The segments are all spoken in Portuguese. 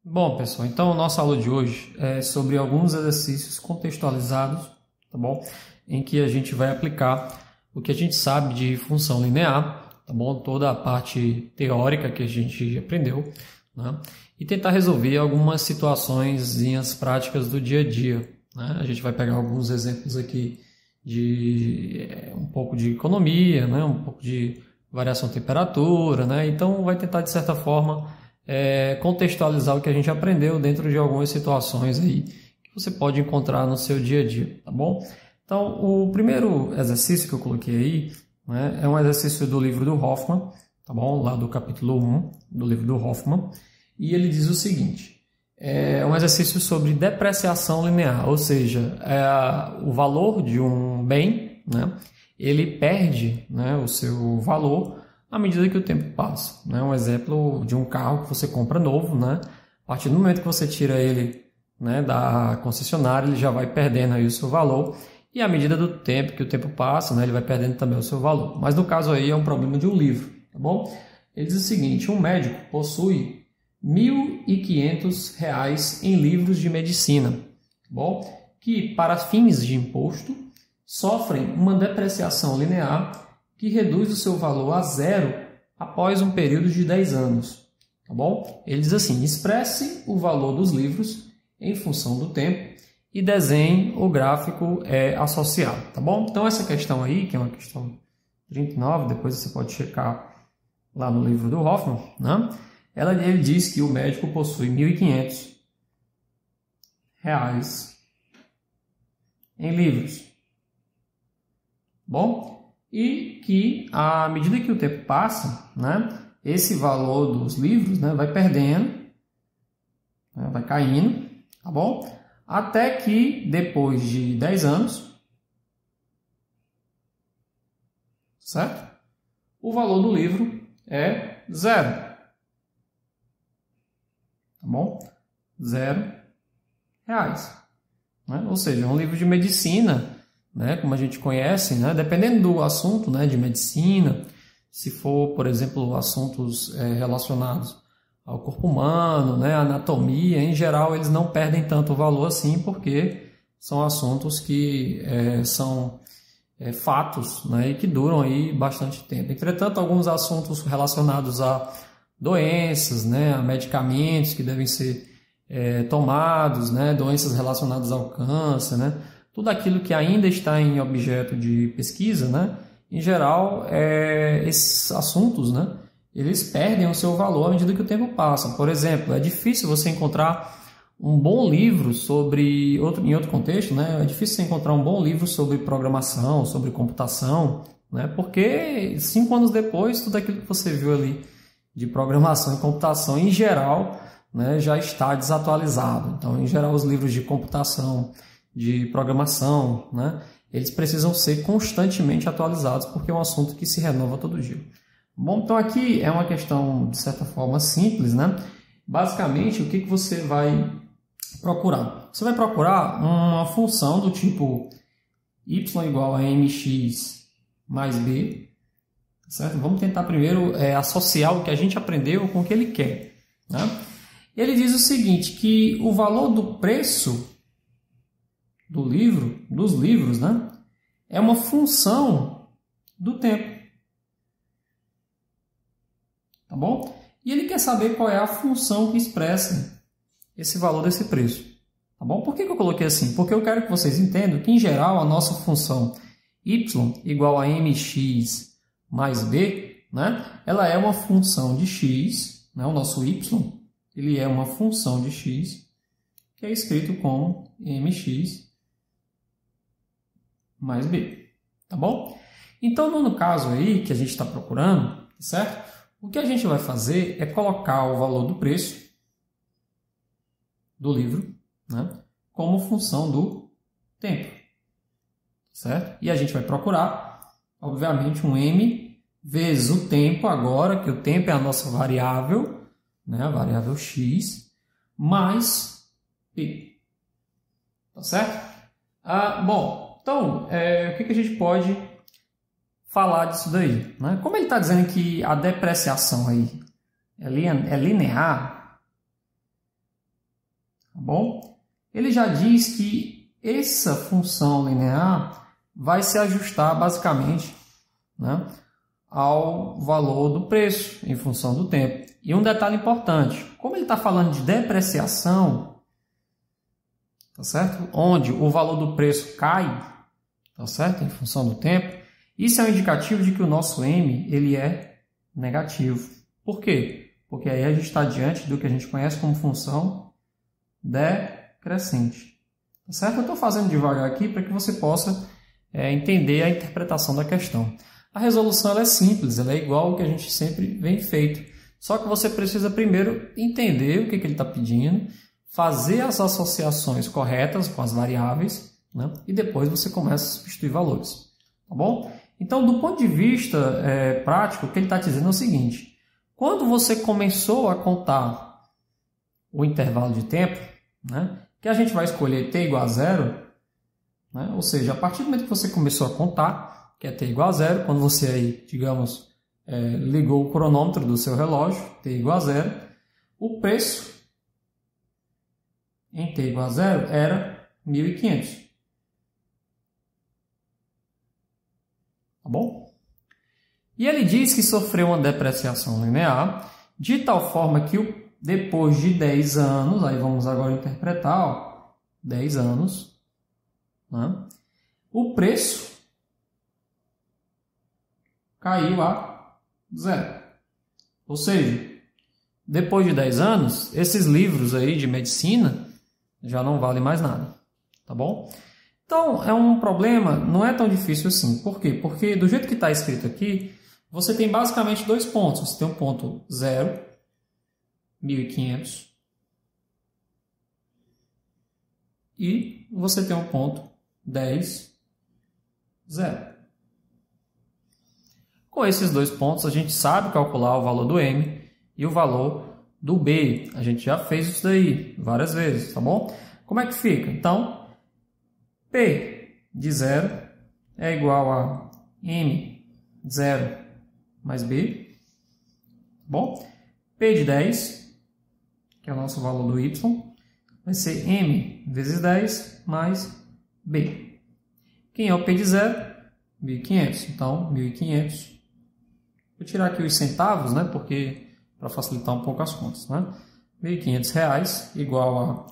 Bom, pessoal, então a nossa aula de hoje é sobre alguns exercícios contextualizados, tá bom? Em que a gente vai aplicar o que a gente sabe de função linear, tá bom? Toda a parte teórica que a gente aprendeu, né? E tentar resolver algumas situações práticas do dia a dia, né? A gente vai pegar alguns exemplos aqui de um pouco de economia, né? Um pouco de variação de temperatura, né? Então vai tentar, de certa forma, contextualizar o que a gente aprendeu dentro de algumas situações aí que você pode encontrar no seu dia a dia, tá bom? Então, o primeiro exercício que eu coloquei aí, né, é um exercício do livro do Hoffman, tá bom? Lá do capítulo 1 do livro do Hoffman, e ele diz o seguinte: é um exercício sobre depreciação linear, ou seja, o valor de um bem, né, ele perde, né, o seu valor à medida que o tempo passa, né? Um exemplo de um carro que você compra novo, né? A partir do momento que você tira ele, né, da concessionária, ele já vai perdendo aí o seu valor, e à medida do tempo que o tempo passa, né, ele vai perdendo também o seu valor. Mas no caso aí é um problema de um livro, tá bom? Ele diz o seguinte: um médico possui R$ 1.500 em livros de medicina, tá bom? Que para fins de imposto sofrem uma depreciação linear que reduz o seu valor a zero após um período de 10 anos. Tá bom? Ele diz assim: expresse o valor dos livros em função do tempo e desenhe o gráfico associado. Tá bom? Então, essa questão aí, que é uma questão 39, depois você pode checar lá no livro do Hoffman, né? Ele diz que o médico possui R$ 1.500 em livros. Bom? E que, à medida que o tempo passa, né, esse valor dos livros, né, vai perdendo, né, vai caindo, tá bom? Até que, depois de 10 anos, certo? O valor do livro é zero. Tá bom? R$ 0. Né? Ou seja, um livro de medicina, né, como a gente conhece, né, dependendo do assunto, né, de medicina, se for, por exemplo, assuntos relacionados ao corpo humano, né, anatomia, em geral eles não perdem tanto valor assim, porque são assuntos que são fatos, né, e que duram aí bastante tempo. Entretanto, alguns assuntos relacionados a doenças, né, a medicamentos que devem ser tomados, né, doenças relacionadas ao câncer, né, tudo aquilo que ainda está em objeto de pesquisa, né, em geral, esses assuntos, né, eles perdem o seu valor à medida que o tempo passa. Por exemplo, é difícil você encontrar um bom livro sobre, em outro contexto, né, é difícil você encontrar um bom livro sobre programação, sobre computação, né, porque 5 anos depois, tudo aquilo que você viu ali de programação e computação, em geral, né, já está desatualizado. Então, em geral, os livros de computação, de programação, né, eles precisam ser constantemente atualizados, porque é um assunto que se renova todo dia. Bom, então aqui é uma questão, de certa forma, simples, né? Basicamente, o que você vai procurar? Você vai procurar uma função do tipo y igual a mx mais b, certo? Vamos tentar primeiro associar o que a gente aprendeu com o que ele quer, né? Ele diz o seguinte, que o valor do preço dos livros, né, é uma função do tempo. Tá bom? E ele quer saber qual é a função que expressa esse valor desse preço. Tá bom? Por que eu coloquei assim? Porque eu quero que vocês entendam que, em geral, a nossa função y igual a mx mais b, né, ela é uma função de x, né, o nosso y, ele é uma função de x, que é escrito como mx mais b, tá bom? Então, no caso aí que a gente está procurando, certo? O que a gente vai fazer é colocar o valor do preço do livro, né, como função do tempo, certo? E a gente vai procurar, obviamente, um m vezes o tempo agora, que o tempo é a nossa variável, né, a variável x, mais p, tá certo? Bom, então, o que a gente pode falar disso daí, né? Como ele está dizendo que a depreciação aí é linear, bom? Ele já diz que essa função linear vai se ajustar basicamente, né, ao valor do preço em função do tempo. E um detalhe importante, como ele está falando de depreciação, tá certo? Onde o valor do preço cai, tá certo? Em função do tempo, isso é um indicativo de que o nosso M ele é negativo. Por quê? Porque aí a gente está diante do que a gente conhece como função decrescente. Tá certo? Eu estou fazendo devagar aqui para que você possa entender a interpretação da questão. A resolução ela é simples, ela é igual ao que a gente sempre vem feito. Só que você precisa primeiro entender o que ele está pedindo, fazer as associações corretas com as variáveis, né? E depois você começa a substituir valores. Tá bom? Então, do ponto de vista prático, o que ele está dizendo é o seguinte. Quando você começou a contar o intervalo de tempo, né, que a gente vai escolher t igual a zero, né, ou seja, a partir do momento que você começou a contar, que é t igual a zero, quando você aí, digamos, ligou o cronômetro do seu relógio, t igual a zero, o preço em t igual a zero era 1.500. Tá bom? E ele diz que sofreu uma depreciação linear, de tal forma que depois de 10 anos, aí vamos agora interpretar, 10 anos, né, o preço caiu a zero. Ou seja, depois de 10 anos, esses livros aí de medicina já não valem mais nada. Tá bom? Então, é um problema, não é tão difícil assim. Por quê? Porque do jeito que está escrito aqui, você tem basicamente dois pontos. Você tem um ponto 0, 1.500, e você tem um ponto 10, 0. Com esses dois pontos, a gente sabe calcular o valor do M e o valor do B. A gente já fez isso daí várias vezes, tá bom? Como é que fica? Então, P de 0 é igual a M 0 mais B, bom? P de 10, que é o nosso valor do Y, vai ser M vezes 10 mais B. Quem é o P de 0? 1.500. Então, 1.500. Vou tirar aqui os centavos, né? Porque para facilitar um pouco as contas, né? R$1.500 igual a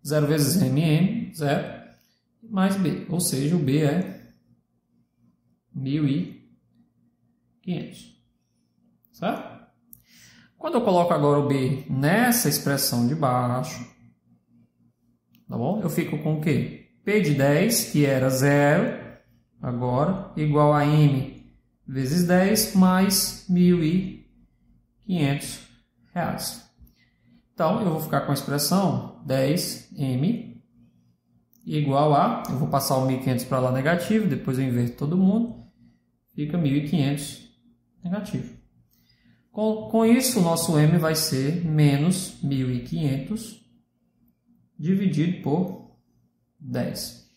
0 vezes M, 0, mais B, ou seja, o B é 1.500, certo? Quando eu coloco agora o B nessa expressão de baixo, tá bom? Eu fico com o quê? P de 10, que era 0, agora, igual a M vezes 10 mais R$1.500. Então, eu vou ficar com a expressão 10M igual a, eu vou passar o 1.500 para lá negativo, depois eu inverto todo mundo, fica 1.500 negativo. Com isso, o nosso M vai ser menos 1.500 dividido por 10.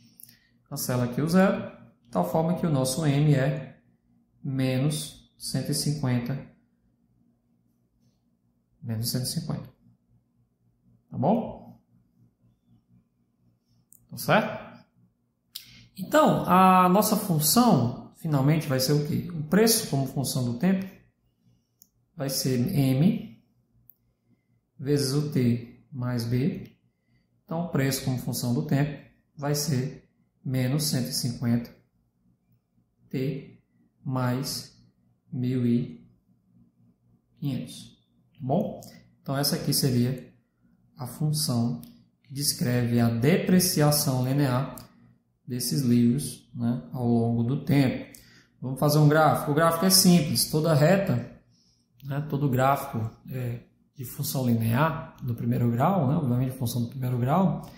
Cancela aqui o zero, de tal forma que o nosso M é menos 150. Menos 150. Tá bom? Tá certo? Então, a nossa função, finalmente, vai ser o quê? O preço como função do tempo vai ser M vezes o T mais B. Então, o preço como função do tempo vai ser menos 150 T mais 1.500. Tá bom? Então, essa aqui seria a função que descreve a depreciação linear desses livros, né, ao longo do tempo. Vamos fazer um gráfico. O gráfico é simples. Toda reta, né, todo gráfico de função linear do primeiro grau, né, obviamente função do primeiro grau,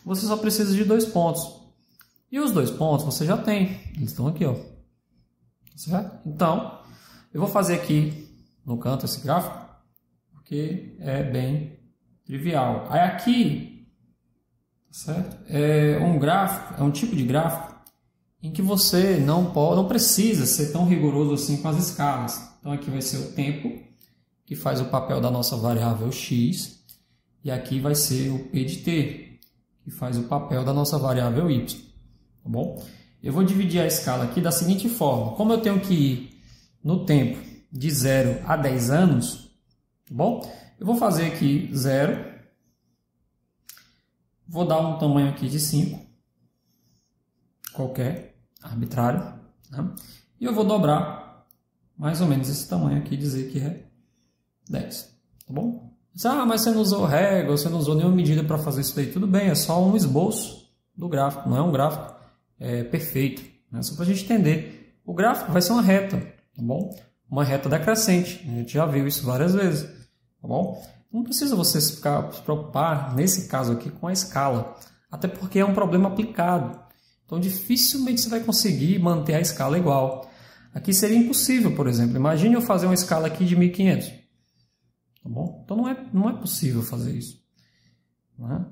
você só precisa de dois pontos. E os dois pontos você já tem. Eles estão aqui, ó. Certo? Então, eu vou fazer aqui no canto esse gráfico, porque é bem trivial. Aí aqui, certo? É um gráfico, é um tipo de gráfico em que você não precisa ser tão rigoroso assim com as escalas. Então aqui vai ser o tempo, que faz o papel da nossa variável x, E aqui vai ser o P de t, que faz o papel da nossa variável y. Tá bom? Eu vou dividir a escala aqui da seguinte forma. Como eu tenho que ir no tempo de 0 a 10 anos, tá bom? Eu vou fazer aqui 0. Vou dar um tamanho aqui de 5. Qualquer, arbitrário. Né? E eu vou dobrar mais ou menos esse tamanho aqui e dizer que é 10. Tá bom? Mas você não usou régua, você não usou nenhuma medida para fazer isso daí. Tudo bem, é só um esboço do gráfico, não é um gráfico perfeito. Né? Só para a gente entender. O gráfico vai ser uma reta, tá bom? Uma reta decrescente. A gente já viu isso várias vezes. Tá bom? Não precisa você se preocupar, nesse caso aqui, com a escala. Até porque é um problema aplicado. Então, dificilmente você vai conseguir manter a escala igual. Aqui seria impossível, por exemplo. Imagine eu fazer uma escala aqui de 1500. Tá bom? Então, não é possível fazer isso. Né?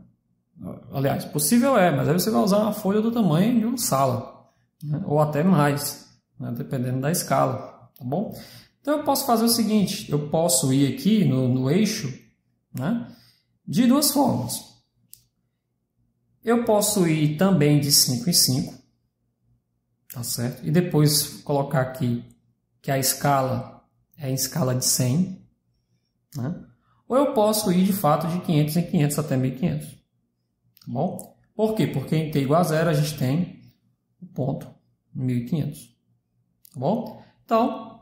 Aliás, possível mas aí você vai usar uma folha do tamanho de uma sala. Né? Ou até mais, né? Dependendo da escala. Tá bom? Então, eu posso fazer o seguinte. Eu posso ir aqui no eixo, né? De duas formas. Eu posso ir também de 5 em 5. Tá certo? E depois colocar aqui que a escala é em escala de 100. Né? Ou eu posso ir de fato de 500 em 500 até 1500. Tá bom? Por quê? Porque em t igual a 0 a gente tem o ponto 1500. Tá bom? Então,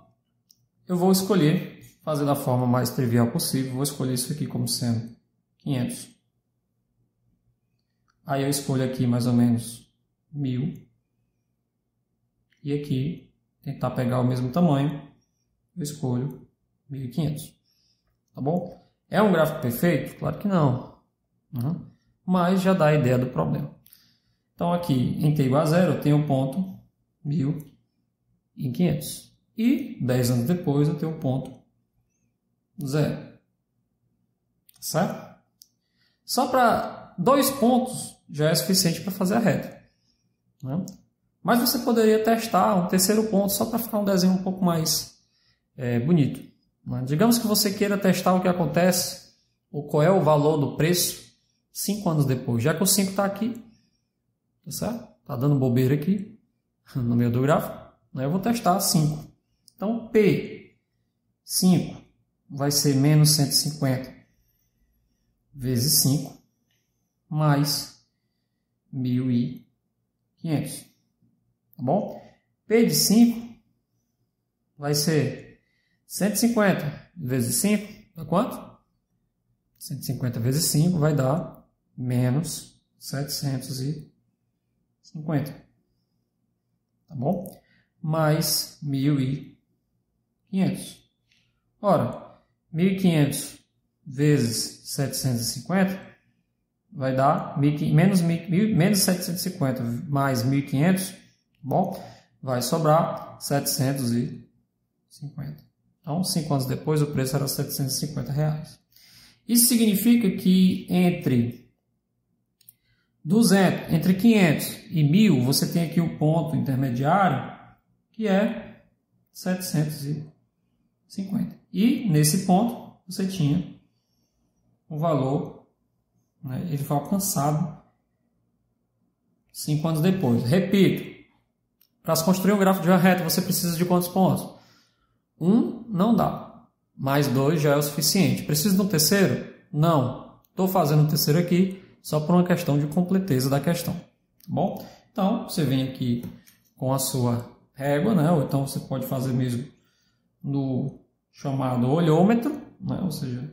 eu vou escolher, fazer da forma mais trivial possível, vou escolher isso aqui como sendo 500. Aí eu escolho aqui mais ou menos 1000. E aqui, tentar pegar o mesmo tamanho, eu escolho 1500. Tá bom? É um gráfico perfeito? Claro que não. Mas já dá a ideia do problema. Então aqui, em t igual a 0, eu tenho o ponto 1500. E 10 anos depois eu tenho o ponto 0. Certo? Só para 2 pontos já é suficiente para fazer a reta. Né? Mas você poderia testar um terceiro ponto só para ficar um desenho um pouco mais bonito. Né? Digamos que você queira testar o que acontece, ou qual é o valor do preço 5 anos depois. Já que o 5 está aqui, tá certo? Está dando bobeira aqui no meio do gráfico. Né? Eu vou testar 5. Então, P5 vai ser menos 150 vezes 5 mais 1500. Tá bom? P de 5 vai ser 150 vezes 5, dá quanto? 150 vezes 5 vai dar menos 750. Tá bom? Mais 1500. Ora, 1500 vezes 750 vai dar menos 750 mais 1500, bom, vai sobrar 750. Então, 5 anos depois, o preço era R$750. Isso significa que entre 500 e 1000, você tem aqui o ponto intermediário, que é 750. E nesse ponto, você tinha o valor, né, ele foi alcançado 5 anos depois. Repito, para se construir um gráfico de uma reta, você precisa de quantos pontos? 1 não dá, mais 2 já é o suficiente. Precisa de um terceiro? Não. Estou fazendo um terceiro aqui só por uma questão de completeza da questão. Tá bom? Então, você vem aqui com a sua régua, né? Ou então você pode fazer mesmo no chamado olhômetro, né? Ou seja,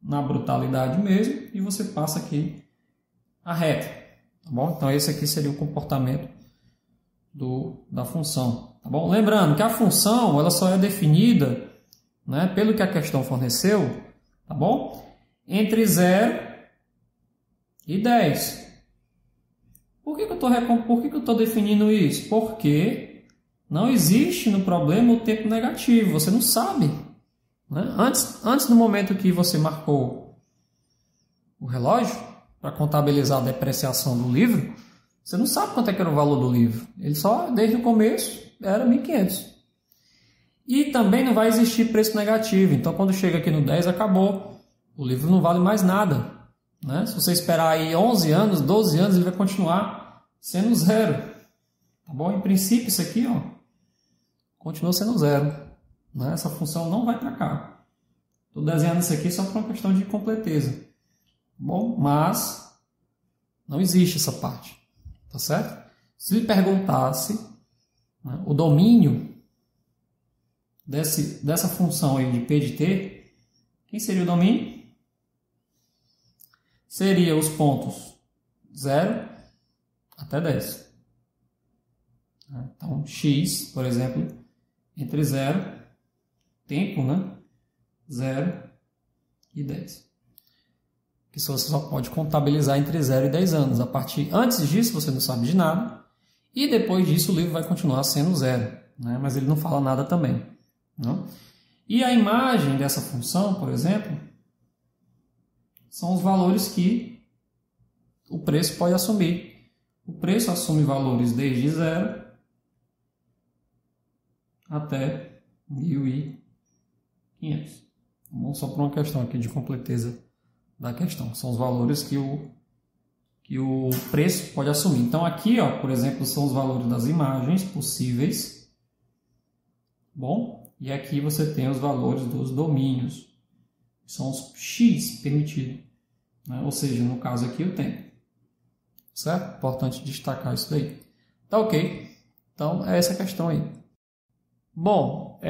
na brutalidade mesmo, e você passa aqui a reta. Tá bom? Então, esse aqui seria o comportamento da função. Tá bom? Lembrando que a função ela só é definida, né, pelo que a questão forneceu, tá bom? Entre 0 e 10. Por que eu estou definindo isso? Porque não existe no problema o tempo negativo. Você não sabe. Né? Antes do momento que você marcou o relógio para contabilizar a depreciação do livro, você não sabe quanto é que era o valor do livro. Ele só, desde o começo, era 1500. E também não vai existir preço negativo. Então, quando chega aqui no 10, acabou. O livro não vale mais nada. né? Se você esperar aí 11 anos, 12 anos, ele vai continuar sendo zero. Tá bom? Em princípio, isso aqui, ó, continua sendo zero, né? Essa função não vai para cá. Estou desenhando isso aqui só por uma questão de completeza. Tá bom? Mas não existe essa parte. Tá certo? Se ele perguntasse, né, o domínio dessa função aí de P de T, quem seria o domínio? Seria os pontos 0 até 10. Então, x, por exemplo, entre 0, tempo, né? 0 e 10. Que você só pode contabilizar entre 0 e 10 anos. Antes disso, você não sabe de nada. E depois disso, o livro vai continuar sendo 0. Né? Mas ele não fala nada também. Não? E a imagem dessa função, por exemplo, são os valores que o preço pode assumir. O preço assume valores desde 0 até 1.500. Vamos só por uma questão aqui de completeza da questão. São os valores que o preço pode assumir. Então aqui, ó, por exemplo, são os valores das imagens possíveis. Bom, e aqui você tem os valores dos domínios. São os x permitidos. Né? Ou seja, no caso aqui, o tempo. Certo? Importante destacar isso daí. Tá ok? Então, é essa questão aí. Bom,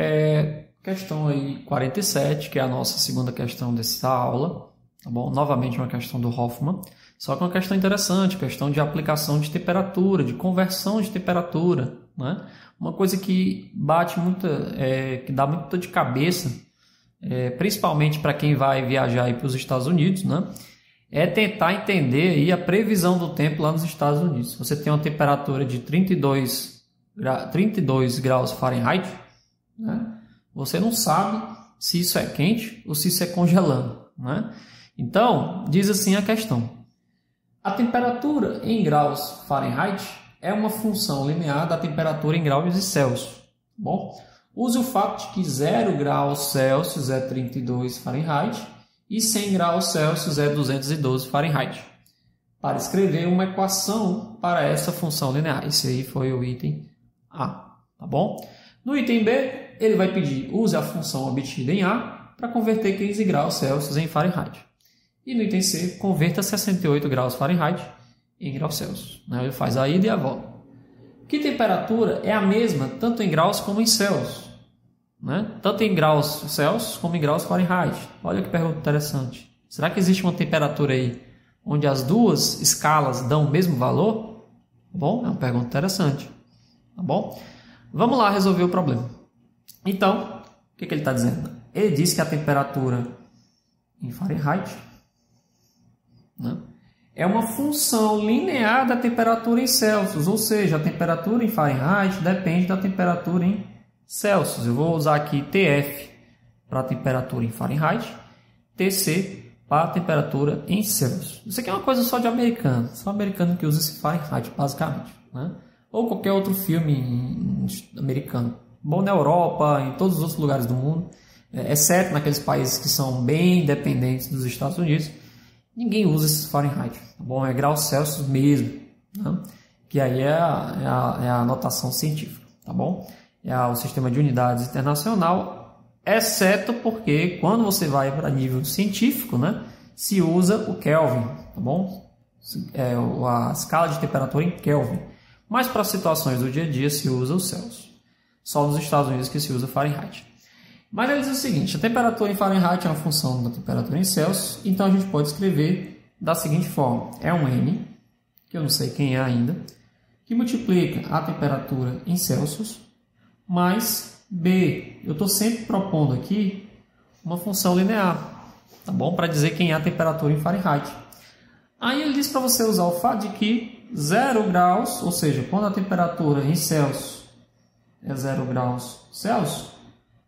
questão aí 47, que é a nossa segunda questão dessa aula. Tá bom? Novamente uma questão do Hoffman. Só que uma questão interessante, questão de aplicação de temperatura, de conversão de temperatura. Né? Uma coisa que bate muita, que dá muita dor de cabeça, principalmente para quem vai viajar para os Estados Unidos, né? É tentar entender aí a previsão do tempo lá nos Estados Unidos. Você tem uma temperatura de 32 graus Fahrenheit, né? Você não sabe se isso é quente ou se isso é congelando. Né? Então, diz assim a questão. A temperatura em graus Fahrenheit é uma função linear da temperatura em graus Celsius. Bom, use o fato de que 0 graus Celsius é 32 Fahrenheit e 100 graus Celsius é 212 Fahrenheit. Para escrever uma equação para essa função linear. Esse aí foi o item A. Tá bom? No item B, ele vai pedir use a função obtida em A para converter 15 graus Celsius em Fahrenheit. E no item C, converta 68 graus Fahrenheit em graus Celsius. Ele faz a ida e a volta. Que temperatura é a mesma tanto em graus como em Celsius? Tanto em graus Celsius como em graus Fahrenheit. Olha que pergunta interessante. Será que existe uma temperatura aí onde as duas escalas dão o mesmo valor? Bom, é uma pergunta interessante. Tá bom? Vamos lá resolver o problema. Então, o que ele está dizendo? Ele diz que a temperatura em Fahrenheit, né, é uma função linear da temperatura em Celsius, ou seja, a temperatura em Fahrenheit depende da temperatura em Celsius. Eu vou usar aqui TF para a temperatura em Fahrenheit, TC para a temperatura em Celsius. Isso aqui é uma coisa só de americano, só americano que usa esse Fahrenheit, basicamente. Né? Ou qualquer outro filme americano. Bom, na Europa, em todos os outros lugares do mundo, exceto naqueles países que são bem dependentes dos Estados Unidos, ninguém usa esse Fahrenheit. Tá bom? É graus Celsius mesmo, né? Que aí é a notação científica. Tá bom? É o sistema de unidades internacional, exceto porque quando você vai para nível científico, né, se usa o Kelvin. Tá bom? A escala de temperatura em Kelvin. Mas para situações do dia a dia se usa o Celsius. Só nos Estados Unidos que se usa Fahrenheit. Mas ele diz o seguinte, a temperatura em Fahrenheit é uma função da temperatura em Celsius, então a gente pode escrever da seguinte forma. É um N, que eu não sei quem é ainda, que multiplica a temperatura em Celsius, mais B. Eu estou sempre propondo aqui uma função linear, tá bom? Para dizer quem é a temperatura em Fahrenheit. Aí ele diz para você usar o fato de que 0 graus, ou seja, quando a temperatura em Celsius é 0 graus Celsius,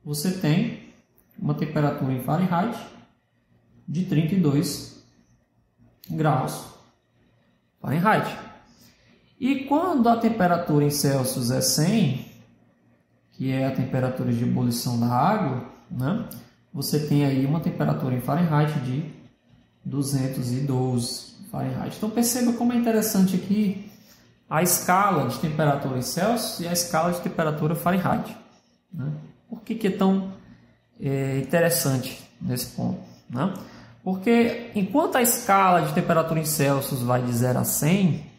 você tem uma temperatura em Fahrenheit de 32 graus Fahrenheit. E quando a temperatura em Celsius é 100, que é a temperatura de ebulição da água, né, você tem aí uma temperatura em Fahrenheit de 212 Fahrenheit. Então perceba como é interessante aqui a escala de temperatura em Celsius e a escala de temperatura Fahrenheit, né? Por que é tão interessante nesse ponto, né? Porque enquanto a escala de temperatura em Celsius vai de 0 a 100,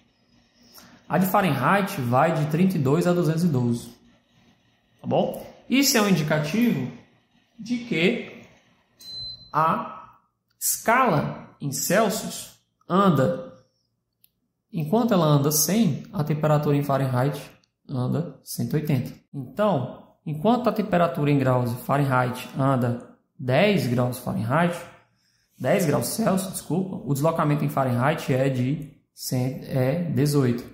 a de Fahrenheit vai de 32 a 212. Tá bom? Isso é um indicativo de que a escala em Celsius anda, enquanto ela anda 100, a temperatura em Fahrenheit anda 180. Então, enquanto a temperatura em graus Fahrenheit anda 10 graus Fahrenheit, 10 graus Celsius, desculpa, o deslocamento em Fahrenheit é de 18,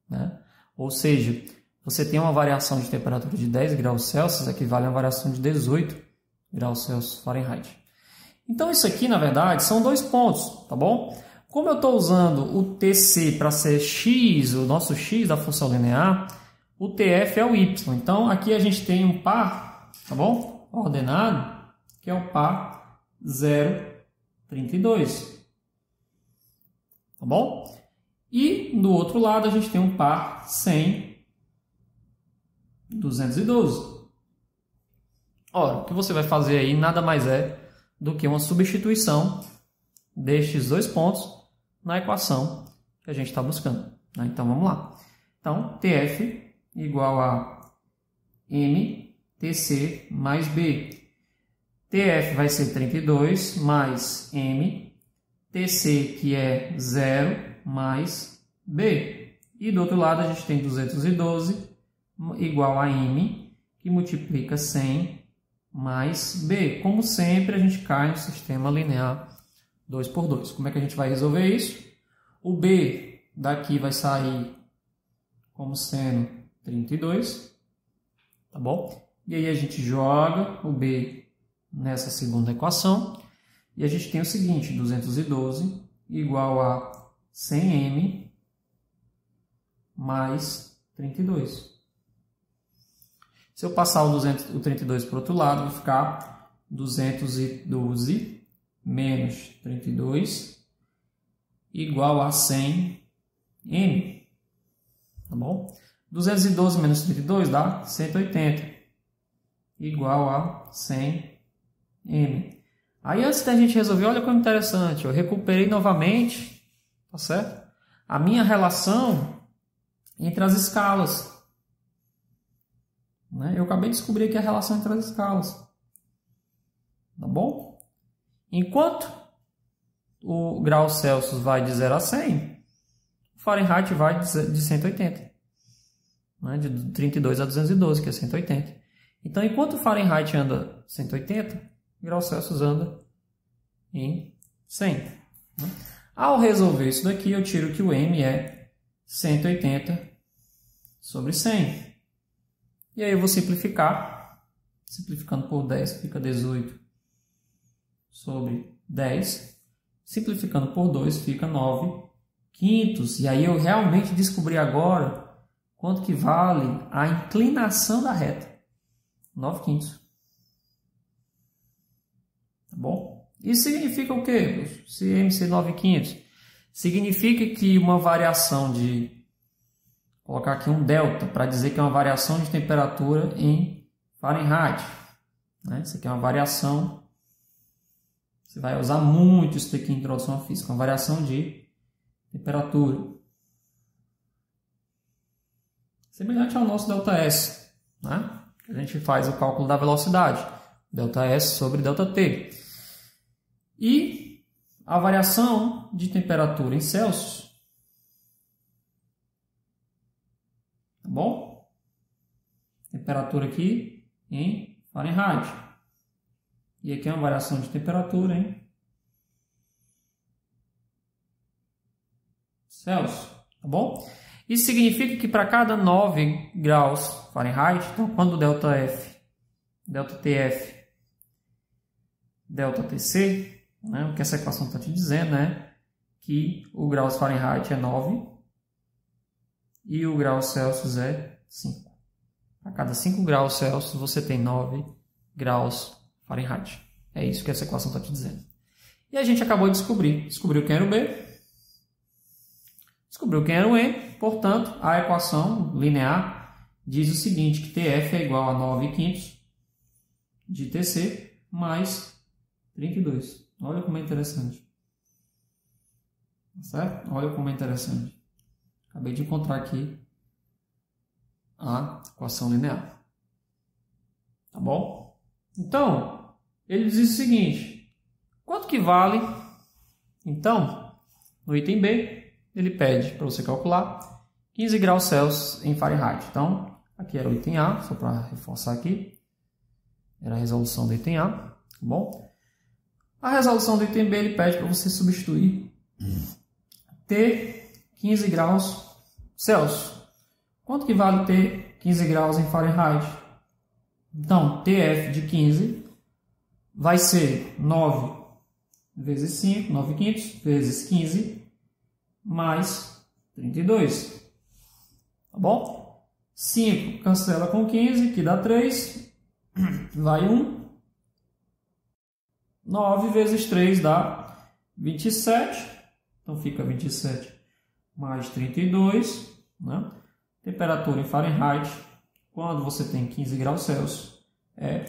né? Ou seja, você tem uma variação de temperatura de 10 graus Celsius, equivale a uma variação de 18 graus Celsius Fahrenheit. Então isso aqui, na verdade, são dois pontos, tá bom? Como eu estou usando o TC para ser x, o nosso x da função linear, o TF é o y. Então aqui a gente tem um par, tá bom? Ordenado, que é o par 0,32. Tá bom? E do outro lado a gente tem um par 100, 212. Ora, o que você vai fazer aí nada mais é do que uma substituição destes dois pontos na equação que a gente está buscando, né? Então vamos lá. Então TF igual a MTC mais B. TF vai ser 32 mais M, TC que é 0 mais B. E do outro lado a gente tem 212 igual a M, que multiplica 100 mais B. Como sempre, a gente cai no sistema linear 2 por 2. Como é que a gente vai resolver isso? O B daqui vai sair como sendo 32, tá bom? E aí a gente joga o B nessa segunda equação e a gente tem o seguinte, 212 igual a 100M mais 32. Se eu passar o 32 para o outro lado, vai ficar 212 menos 32 igual a 100M. Tá bom? 212 menos 32 dá 180. Igual a 100M. Aí antes da gente resolver, olha como interessante. Eu recuperei novamente, tá certo? A minha relação entre as escalas. Eu acabei de descobrir aqui a relação entre as escalas. Tá bom? Enquanto o grau Celsius vai de 0 a 100, o Fahrenheit vai de 180. De 32 a 212, que é 180. Então, enquanto o Fahrenheit anda 180, o grau Celsius anda em 100. Ao resolver isso daqui, eu tiro que o M é 180 sobre 100. E aí eu vou simplificar. Simplificando por 10, fica 18 sobre 10. Simplificando por 2, fica 9 quintos. E aí eu realmente descobri agora quanto que vale a inclinação da reta. 9 quintos. Tá bom? Isso significa o quê? Se M ser 9 quintos, significa que uma variação de... Vou colocar aqui um delta para dizer que é uma variação de temperatura em Fahrenheit. Isso aqui é uma variação... Você vai usar muito isso aqui em introdução à física. Uma variação de temperatura. Semelhante ao nosso ΔS, né? A gente faz o cálculo da velocidade, ΔS sobre ΔT. E a variação de temperatura em Celsius, tá bom? Temperatura aqui em Fahrenheit. E aqui é uma variação de temperatura em Celsius, tá bom? Isso significa que para cada 9 graus Fahrenheit, então quando ΔF, ΔTF, ΔTC, o que essa equação está te dizendo é que o graus Fahrenheit é 9 e o grau Celsius é 5. A cada 5 graus Celsius você tem 9 graus Fahrenheit. É isso que essa equação está te dizendo. E a gente acabou de descobriu quem era o B, descobriu quem era o E, portanto, a equação linear diz o seguinte, que TF é igual a 9/5 de TC mais 32. Olha como é interessante. Certo? Olha como é interessante. Acabei de encontrar aqui a equação linear. Tá bom? Então, ele diz o seguinte, quanto que vale? Então, no item B, ele pede para você calcular 15 graus Celsius em Fahrenheit. Então, aqui era o item A, só para reforçar aqui. Era a resolução do item A, tá bom? A resolução do item B, ele pede para você substituir T 15 graus Celsius. Quanto que vale T 15 graus em Fahrenheit? Então, TF de 15 vai ser 9 vezes 5, 9/5 vezes 15, mais 32. Tá bom? 5 cancela com 15, que dá 3, vai 1. 9 vezes 3 dá 27, então fica 27 mais 32, né? Temperatura em Fahrenheit, quando você tem 15 graus Celsius, é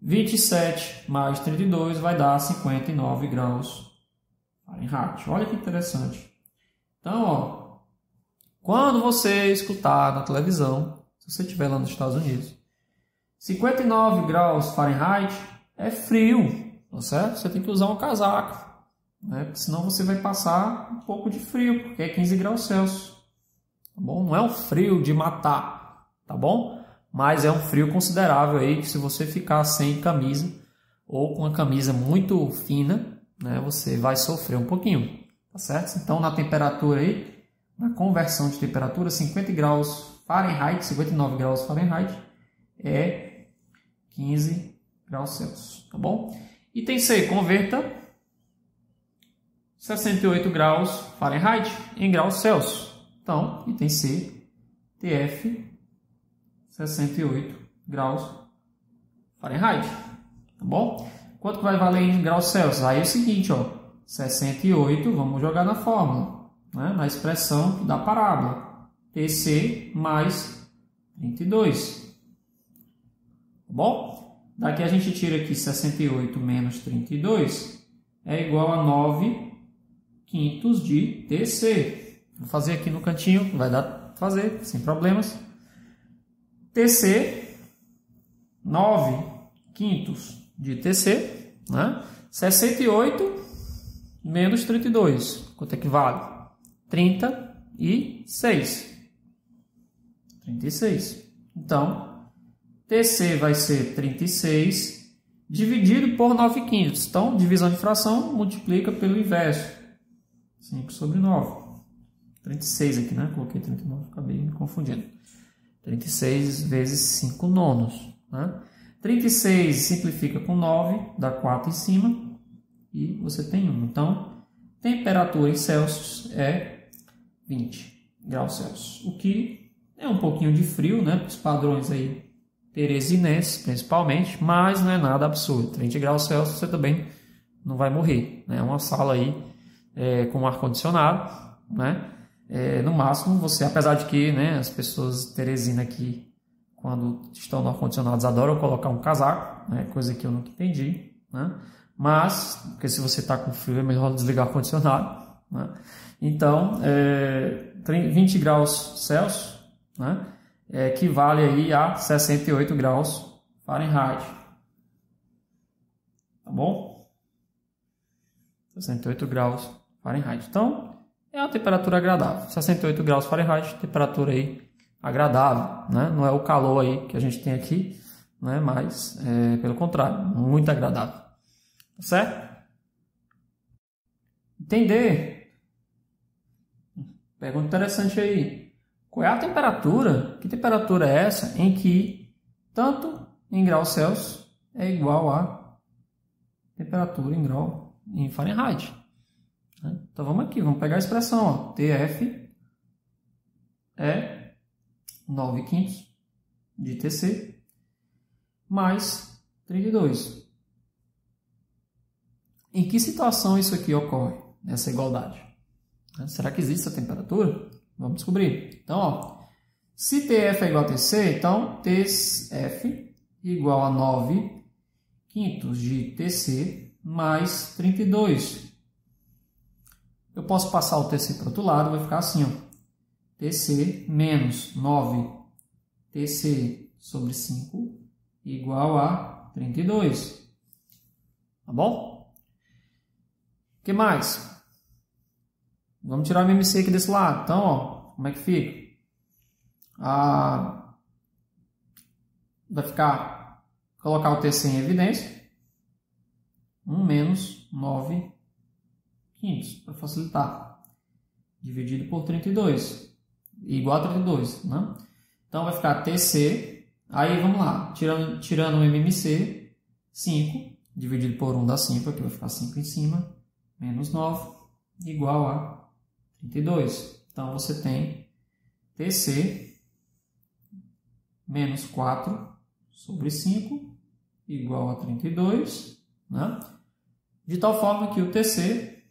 27 mais 32 vai dar 59 graus Fahrenheit. Olha que interessante. Então, ó, quando você escutar na televisão, se você estiver lá nos Estados Unidos, 59 graus Fahrenheit é frio, tá certo? Você tem que usar um casaco, né? Porque senão você vai passar um pouco de frio, porque é 15 graus Celsius. Tá bom? Não é um frio de matar, tá bom? Mas é um frio considerável aí, que se você ficar sem camisa ou com uma camisa muito fina, né, você vai sofrer um pouquinho, tá certo? Então, na temperatura aí, na conversão de temperatura, 50 graus Fahrenheit, 59 graus Fahrenheit é 15 graus Celsius, tá bom? Item C, converta 68 graus Fahrenheit em graus Celsius. Então, item C, TF 68 graus Fahrenheit, tá bom? Quanto que vai valer em graus Celsius? Aí é o seguinte, ó, 68, vamos jogar na fórmula, né? Na expressão da parábola, TC mais 32, tá bom? Daqui a gente tira aqui 68 menos 32, é igual a 9/5 de TC. Vou fazer aqui no cantinho, vai dar para fazer, sem problemas. TC, 9/5 de TC, né? 68 menos 32. Quanto é que vale? 36. 36. Então, TC vai ser 36 dividido por 9/5. Então, divisão de fração multiplica pelo inverso. 5 sobre 9. 36 aqui, né? Coloquei 39, acabei me confundindo. 36 vezes 5 nonos, né? 36 simplifica com 9, dá 4 em cima e você tem 1. Então, temperatura em Celsius é 20 graus Celsius. O que é um pouquinho de frio, né? Para os padrões aí teresinenses, principalmente, mas não é nada absurdo. 30 graus Celsius você também não vai morrer, né? É uma sala aí com ar-condicionado, né? No máximo, você, apesar de que, né, as pessoas Teresina aqui, quando estão no ar-condicionado, adoram colocar um casaco, né, coisa que eu nunca entendi, né? Mas, porque se você está com frio, é melhor desligar o ar-condicionado, né? Então, 20 graus Celsius, né, equivale aí a 68 graus Fahrenheit. Tá bom? 68 graus Fahrenheit. Então, é uma temperatura agradável. 68 graus Fahrenheit, temperatura aí agradável, né? Não é o calor aí que a gente tem aqui, né? Mas, pelo contrário, muito agradável. Certo? Entender. Pergunta interessante aí. Qual é a temperatura? Que temperatura é essa em que tanto em graus Celsius é igual a temperatura em Fahrenheit? Então vamos aqui, vamos pegar a expressão, ó. TF é 9/5 de TC mais 32. Em que situação isso aqui ocorre, nessa igualdade? Será que existe essa temperatura? Vamos descobrir. Então, ó, se TF é igual a TC, então TF igual a 9/5 de TC mais 32. Eu posso passar o TC para o outro lado, vai ficar assim, ó. TC menos 9TC sobre 5 igual a 32. Tá bom? O que mais? Vamos tirar o MMC aqui desse lado. Então, ó, como é que fica? Vai ficar, colocar o TC em evidência. 1 menos 9/5, para facilitar. Dividido por 32. Igual a 32, né? Então, vai ficar TC. Aí, vamos lá. Tirando o MMC, 5. Dividido por 1 dá 5. Aqui vai ficar 5 em cima. Menos 9. Igual a 32. Então, você tem TC menos 4 sobre 5 igual a 32, né? De tal forma que o TC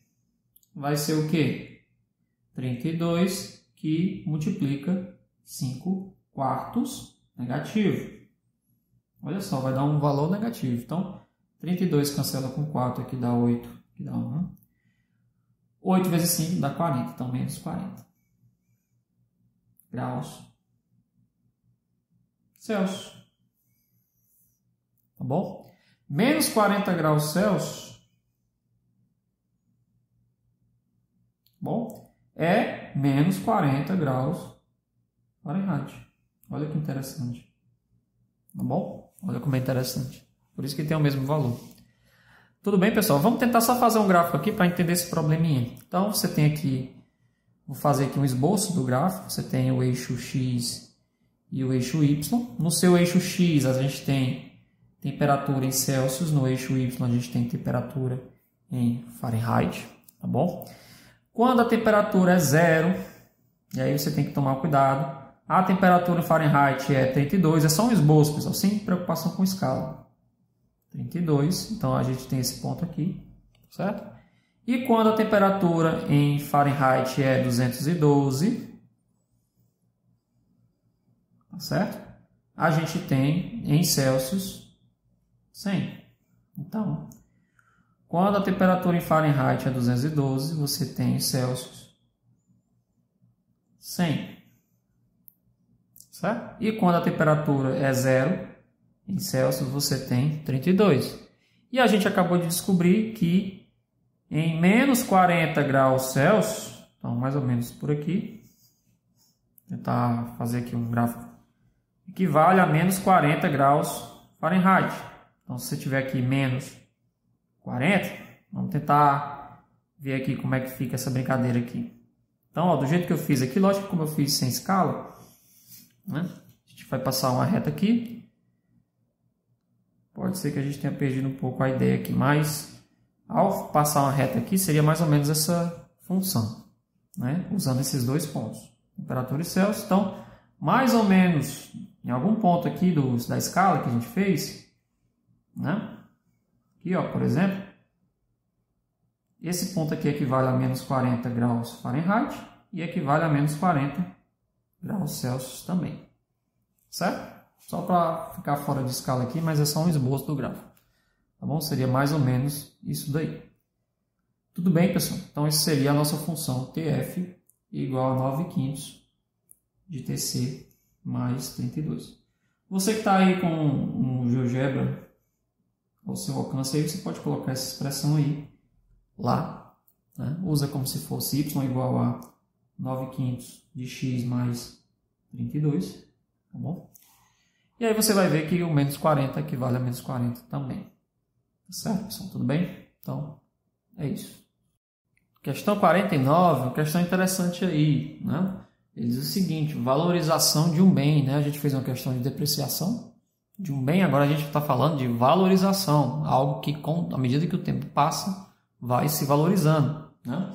vai ser o quê? 32 que multiplica 5/4 negativo. Olha só, vai dar um valor negativo. Então, 32 cancela com 4, aqui dá 8, aqui dá 1. 8 vezes 5 dá 40, então menos 40 graus Celsius. Tá bom? Menos 40 graus Celsius, bom, é menos 40 graus Fahrenheit. Olha que interessante. Tá bom? Olha como é interessante. Por isso que tem o mesmo valor. Tudo bem, pessoal? Vamos tentar só fazer um gráfico aqui para entender esse probleminha. Então, você tem aqui, vou fazer aqui um esboço do gráfico. Você tem o eixo X e o eixo Y. No seu eixo X, a gente tem temperatura em Celsius. No eixo Y, a gente tem temperatura em Fahrenheit. Tá bom? Quando a temperatura é 0, e aí você tem que tomar cuidado. A temperatura em Fahrenheit é 32. É só um esboço, pessoal, sem preocupação com escala. 32, então a gente tem esse ponto aqui, certo? E quando a temperatura em Fahrenheit é 212, tá certo? A gente tem em Celsius 100. Então, quando a temperatura em Fahrenheit é 212, você tem em Celsius 100. Certo? E quando a temperatura é 0, em Celsius você tem 32. E a gente acabou de descobrir que em menos 40 graus Celsius, então mais ou menos por aqui, vou tentar fazer aqui um gráfico, equivale a menos 40 graus Fahrenheit. Então se você tiver aqui menos 40, vamos tentar ver aqui como é que fica essa brincadeira aqui. Então, ó, do jeito que eu fiz aqui, lógico que como eu fiz sem escala, né? A gente vai passar uma reta aqui. Pode ser que a gente tenha perdido um pouco a ideia aqui, mas ao passar uma reta aqui, seria mais ou menos essa função, né? Usando esses dois pontos, temperatura e Celsius. Então, mais ou menos em algum ponto aqui da escala que a gente fez, né? Aqui, ó, por exemplo, esse ponto aqui equivale a menos 40 graus Fahrenheit e equivale a menos 40 graus Celsius também, certo? Só para ficar fora de escala aqui, mas é só um esboço do gráfico. Tá bom? Seria mais ou menos isso daí. Tudo bem, pessoal? Então, essa seria a nossa função TF igual a 9/5 de TC mais 32. Você que está aí com um GeoGebra ao seu alcance, aí você pode colocar essa expressão aí lá. Né? Usa como se fosse y igual a 9/5 de x mais 32. Tá bom? E aí você vai ver que o menos 40 equivale a menos 40 também. Tá certo, pessoal? Tudo bem? Então, é isso. Questão 49, uma questão interessante aí, né? Ele diz o seguinte, valorização de um bem, né? A gente fez uma questão de depreciação de um bem, agora a gente está falando de valorização, algo que, à medida que o tempo passa, vai se valorizando, né?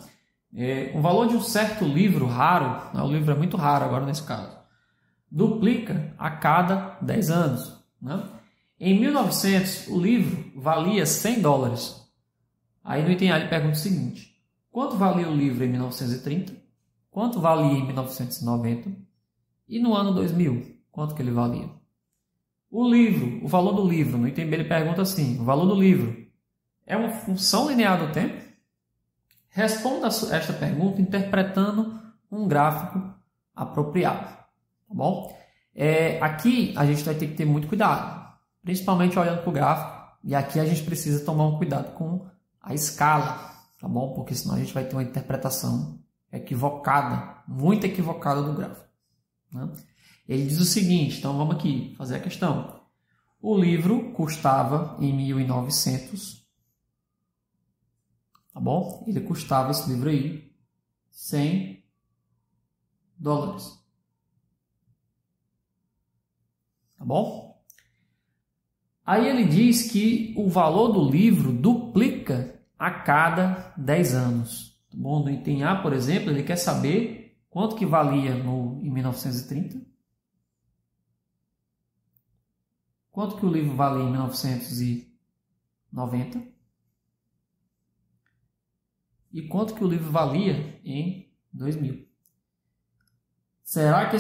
O valor de um certo livro raro, né? O livro é muito raro agora nesse caso, duplica a cada 10 anos. Né? Em 1900, o livro valia $100. Aí no item A ele pergunta o seguinte: quanto valia o livro em 1930? Quanto valia em 1990? E no ano 2000, quanto que ele valia? O livro, o valor do livro, no item B ele pergunta assim: o valor do livro é uma função linear do tempo? Responda esta pergunta interpretando um gráfico apropriado, tá bom? Aqui a gente vai ter que ter muito cuidado, principalmente olhando para o gráfico, e aqui a gente precisa tomar um cuidado com a escala, tá bom? Porque senão a gente vai ter uma interpretação equivocada, muito equivocada do gráfico, né? Ele diz o seguinte, então vamos aqui fazer a questão. O livro custava em 1900, tá bom? Ele custava, esse livro aí, $100. Tá bom? Aí ele diz que o valor do livro duplica a cada 10 anos. Tá bom? No item A, por exemplo, ele quer saber quanto que valia em 1930. Quanto que o livro valia em 1990. E quanto que o livro valia em 2000. Será que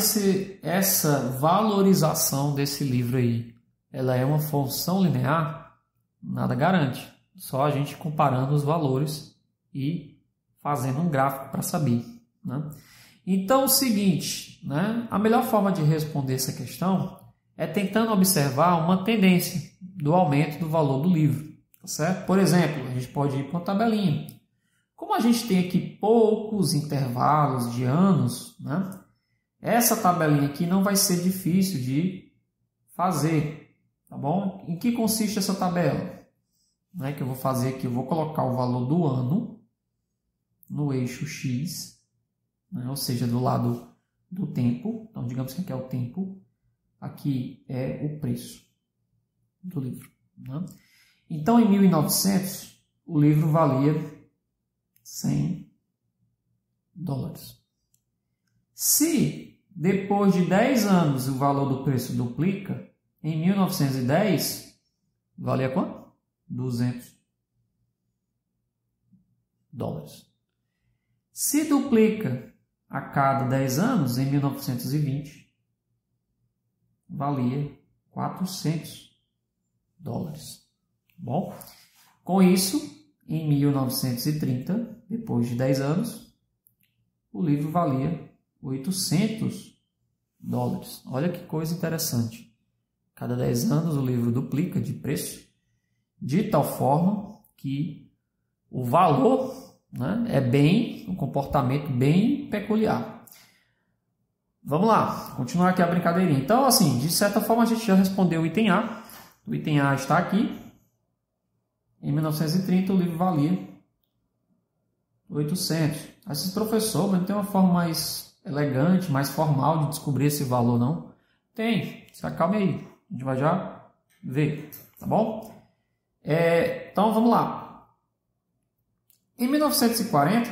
essa valorização desse livro aí, ela é uma função linear? Nada garante. Só a gente comparando os valores e fazendo um gráfico para saber, né? Então, é o seguinte, né? A melhor forma de responder essa questão é tentando observar uma tendência do aumento do valor do livro, tá certo? Por exemplo, a gente pode ir para uma tabelinha. Como a gente tem aqui poucos intervalos de anos, né? Essa tabelinha aqui não vai ser difícil de fazer, tá bom? Em que consiste essa tabela? Né, que eu vou fazer aqui, eu vou colocar o valor do ano no eixo X, né, ou seja, do lado do tempo. Então, digamos que aqui é o tempo, aqui é o preço do livro, né? Então, em 1900, o livro valia $100. Se depois de 10 anos o valor do preço duplica, em 1910, valia quanto? $200. Se duplica a cada 10 anos, em 1920, valia $400. Bom, com isso, em 1930, depois de 10 anos, o livro valia $800. Olha que coisa interessante. Cada 10 anos o livro duplica de preço, de tal forma que o valor, né, é um comportamento bem peculiar. Vamos lá, continuar aqui a brincadeirinha. Então, assim, de certa forma a gente já respondeu o item A. O item A está aqui. Em 1930 o livro valia $800. Aí, professor, mas não tem uma forma mais elegante, mais formal de descobrir esse valor, não? Tem, se acalme aí. A gente vai já ver, tá bom? Então, vamos lá. Em 1940,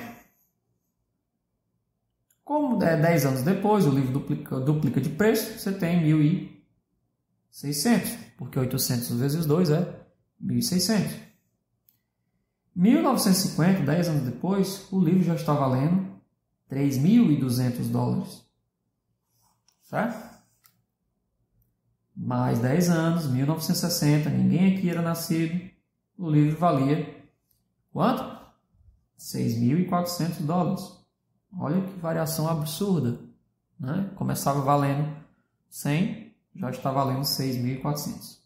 como 10 anos depois o livro duplica de preço, você tem 1.600, porque 800 vezes 2 é 1.600. 1950, 10 anos depois, o livro já está valendo $3.200. Certo? Mais 10 anos, 1960, ninguém aqui era nascido, o livro valia quanto? $6.400. Olha que variação absurda, né? Começava valendo 100, já está valendo 6.400.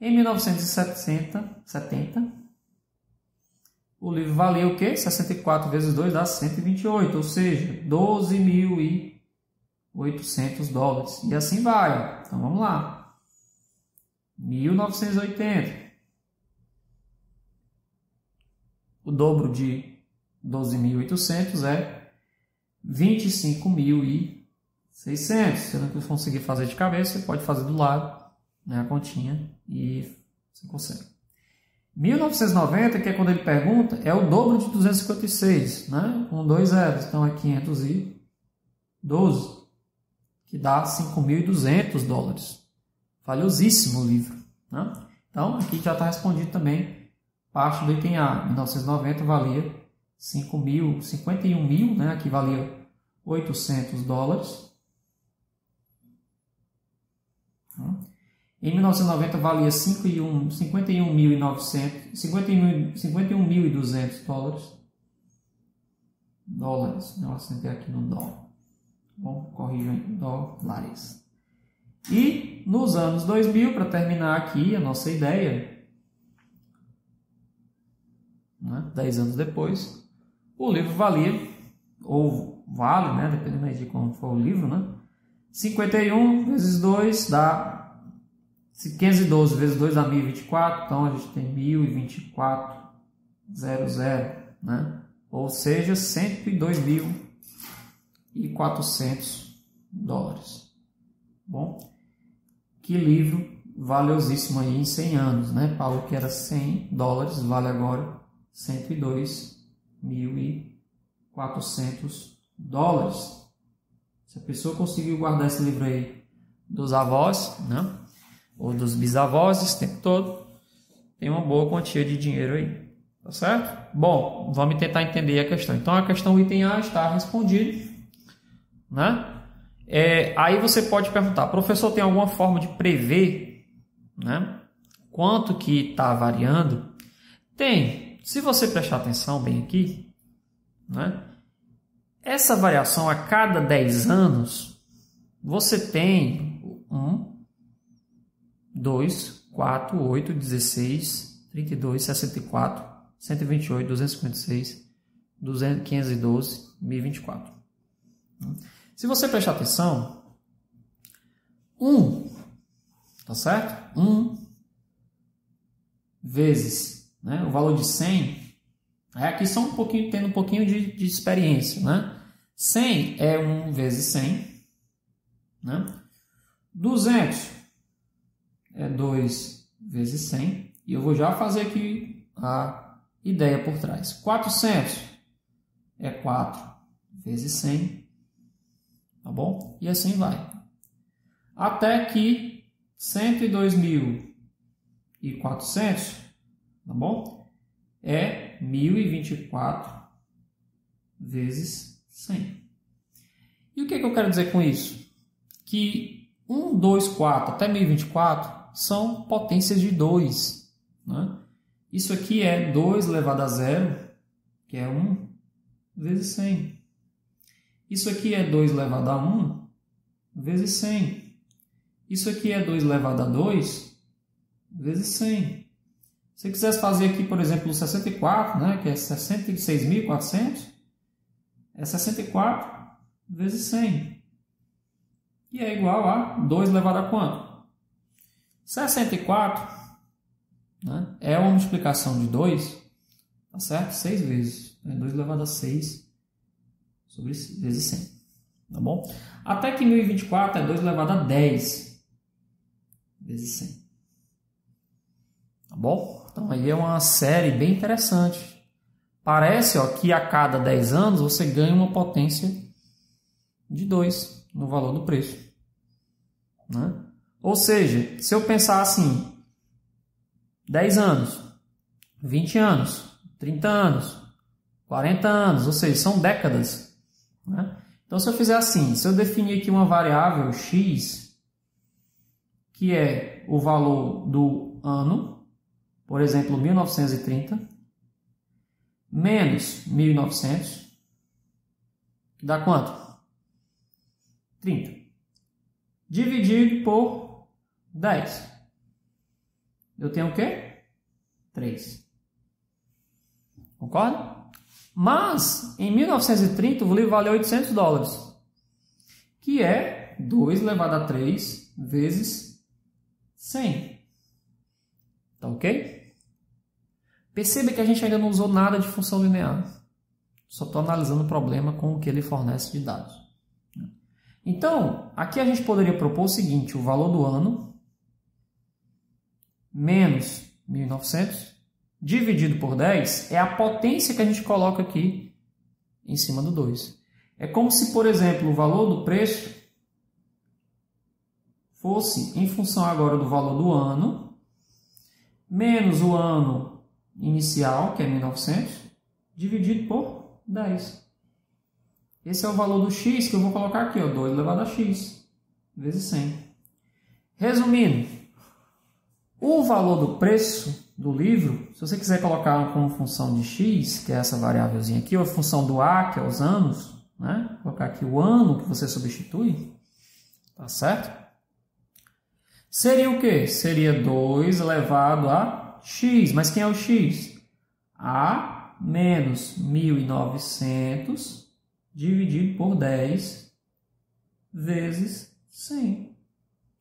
Em 1970, o livro valia o quê? 64 vezes 2 dá 128, ou seja, $12.800. E assim vai. Então vamos lá. 1980. O dobro de 12.800 é 25.600. Se não conseguir fazer de cabeça, você pode fazer do lado, né, a continha, e você consegue. 1990, que é quando ele pergunta, é o dobro de 256, né? Com 2 zeros, então é 512, que dá $5.200. Valiosíssimo o livro, né? Então, aqui já está respondido também parte do item A. 1990 valia 51 mil, né? Aqui valia $800. Em 1990 valia 51.200 dólares. Eu assentei aqui no dólar. Bom, corrijam em dólares. E nos anos 2000, para terminar aqui a nossa ideia, né, 10 anos depois, o livro valia, ou vale, né, dependendo de como for o livro, né, 51 vezes 2 dá 512 vezes 2 dá 1024, então a gente tem 1024,00, né? Ou seja, $102.400. Bom, que livro valiosíssimo aí em 100 anos, né? Paulo, que era $100, vale agora $102.400. Se a pessoa conseguiu guardar esse livro aí dos avós, né? Ou dos bisavós esse tempo todo, tem uma boa quantia de dinheiro aí, tá certo? Bom, vamos tentar entender a questão. Então, a questão item A está respondida, né? Aí você pode perguntar, professor, tem alguma forma de prever, né, quanto que está variando? Tem. Se você prestar atenção bem aqui, né, essa variação a cada 10 anos, você tem 2, 4, 8, 16, 32, 64, 128, 256, 512, 1024. Se você prestar atenção, 1, tá certo? 1 vezes, né, o valor de 100, aqui só tendo um pouquinho de experiência, né? 100 é 1 vezes 100, né? 200 é 2 vezes 100, e eu vou já fazer aqui a ideia por trás. 400 é 4 vezes 100, tá bom? E assim vai. Até que 102.400, tá bom? É 1024 vezes 100. E o que eu quero dizer com isso? Que 1, 2, 4 até 1024 são potências de 2. Né? Isso aqui é 2 elevado a 0, que é 1 vezes 100. Isso aqui é 2 elevado a 1 vezes 100. Isso aqui é 2 elevado a 2 vezes 100. Se eu quisesse fazer aqui, por exemplo, o 64, né, que é 66.400, é 64 vezes 100. E é igual a 2 elevado a quanto? 64, né, é uma multiplicação de 2, tá certo? 6 vezes. 2 elevado a 6 vezes 100. Tá bom? Até que 1024 é 2 elevado a 10 vezes 100. Tá bom? Então aí é uma série bem interessante. Parece, ó, que a cada 10 anos você ganha uma potência de 2 no valor do preço. Né? Ou seja, se eu pensar assim, 10 anos, 20 anos, 30 anos, 40 anos, ou seja, são décadas. Né? Então, se eu fizer assim, se eu definir aqui uma variável x, que é o valor do ano, por exemplo, 1930, menos 1900, dá quanto? 30. Dividido por 10. Eu tenho o quê? 3. Concorda? Mas, em 1930, o livro valeu $800, que é 2 elevado a 3 vezes 100. Tá ok? Perceba que a gente ainda não usou nada de função linear. Só estou analisando o problema com o que ele fornece de dados. Então, aqui a gente poderia propor o seguinte, o valor do ano, menos 1900, dividido por 10, é a potência que a gente coloca aqui em cima do 2. É como se, por exemplo, o valor do preço fosse em função agora do valor do ano, menos o ano inicial, que é 1900, dividido por 10. Esse é o valor do x que eu vou colocar aqui, ó, 2 elevado a x, vezes 100. Resumindo, o valor do preço do livro, se você quiser colocar como função de x, que é essa variávelzinha aqui, ou a função do a, que é os anos, né? Vou colocar aqui o ano que você substitui, tá certo? Seria o quê? Seria 2 elevado a x. Mas quem é o x? A menos 1.900 dividido por 10 vezes 100.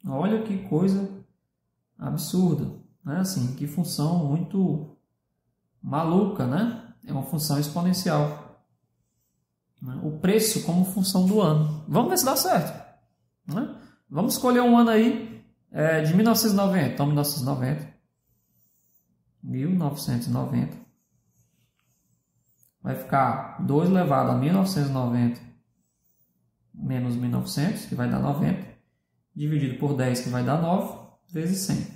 Olha que coisa absurda, né? Assim, que função muito maluca, né? É uma função exponencial. O preço como função do ano. Vamos ver se dá certo, né? Vamos escolher um ano aí de 1990. Então, 1990 vai ficar 2 elevado a 1990 menos 1900, que vai dar 90, dividido por 10, que vai dar 9, vezes 100.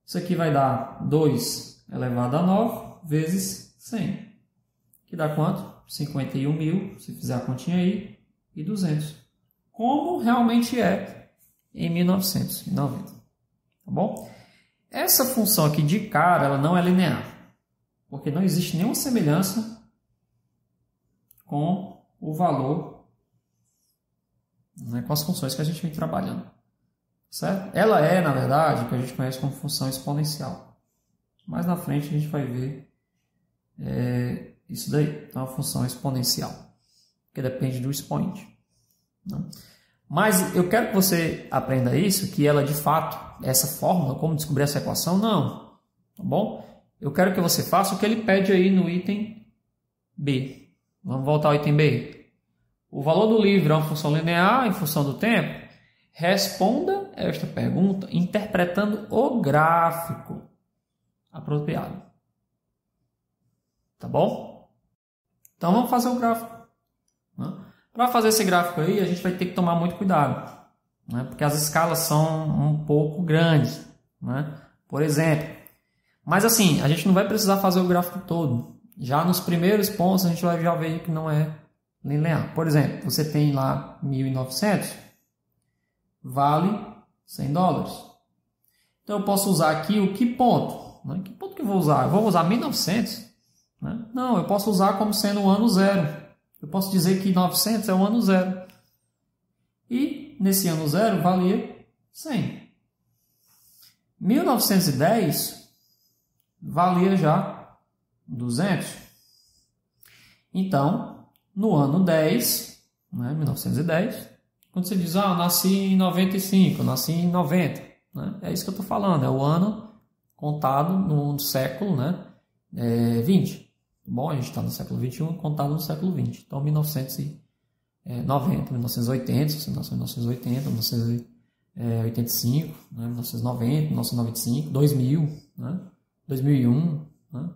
Isso aqui vai dar 2 elevado a 9 vezes 100, que dá quanto? 51.000, se fizer a continha aí, e 200. Como realmente é em 1990. Tá bom? Essa função aqui de cara, ela não é linear, porque não existe nenhuma semelhança com o valor, né, com as funções que a gente vem trabalhando. Certo? Ela é, na verdade, o que a gente conhece como função exponencial. Mais na frente a gente vai ver isso daí. Então, é uma função exponencial, que depende do expoente, né? Mas eu quero que você aprenda isso, que ela de fato, essa fórmula, como descobrir essa equação, não. Tá bom? Eu quero que você faça o que ele pede aí no item B. Vamos voltar ao item B. O valor do livro é uma função linear em função do tempo? Responda esta pergunta interpretando o gráfico apropriado. Tá bom? Então vamos fazer o gráfico, né? Para fazer esse gráfico aí, a gente vai ter que tomar muito cuidado, né? Porque as escalas são um pouco grandes, né? Por exemplo. Mas assim, a gente não vai precisar fazer o gráfico todo. Já nos primeiros pontos, a gente vai já ver que não é linear. Por exemplo, você tem lá 1.900, vale $100. Então, eu posso usar aqui o que ponto? Né? Que ponto que eu vou usar? Eu vou usar 1.900? Né? Não, eu posso usar como sendo o ano zero. Eu posso dizer que 900 é o ano zero. E nesse ano zero valia 100. 1910 valia já 200. Então, no ano 10, né, 1910, quando você diz, eu nasci em 95, eu nasci em 90, né, é isso que eu estou falando, é o ano contado no século, né, 20. Bom, a gente está no século 21, contado no século 20. Então, 1990, 1980, se você nasceu em 1980, 1985, né, 1990, 1995, 2000, né, 2001, né,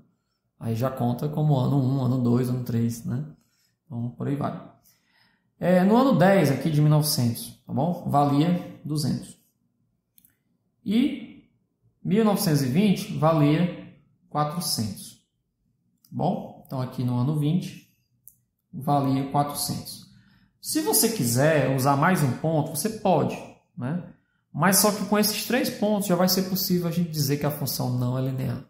aí já conta como ano 1, ano 2, ano 3, né, então por aí vai. No ano 10 aqui de 1900, tá bom? Valia 200. E 1920 valia 400. Bom, então aqui no ano 20 valia 400. Se você quiser usar mais um ponto, você pode, né? Mas só que com esses 3 pontos já vai ser possível a gente dizer que a função não é linear.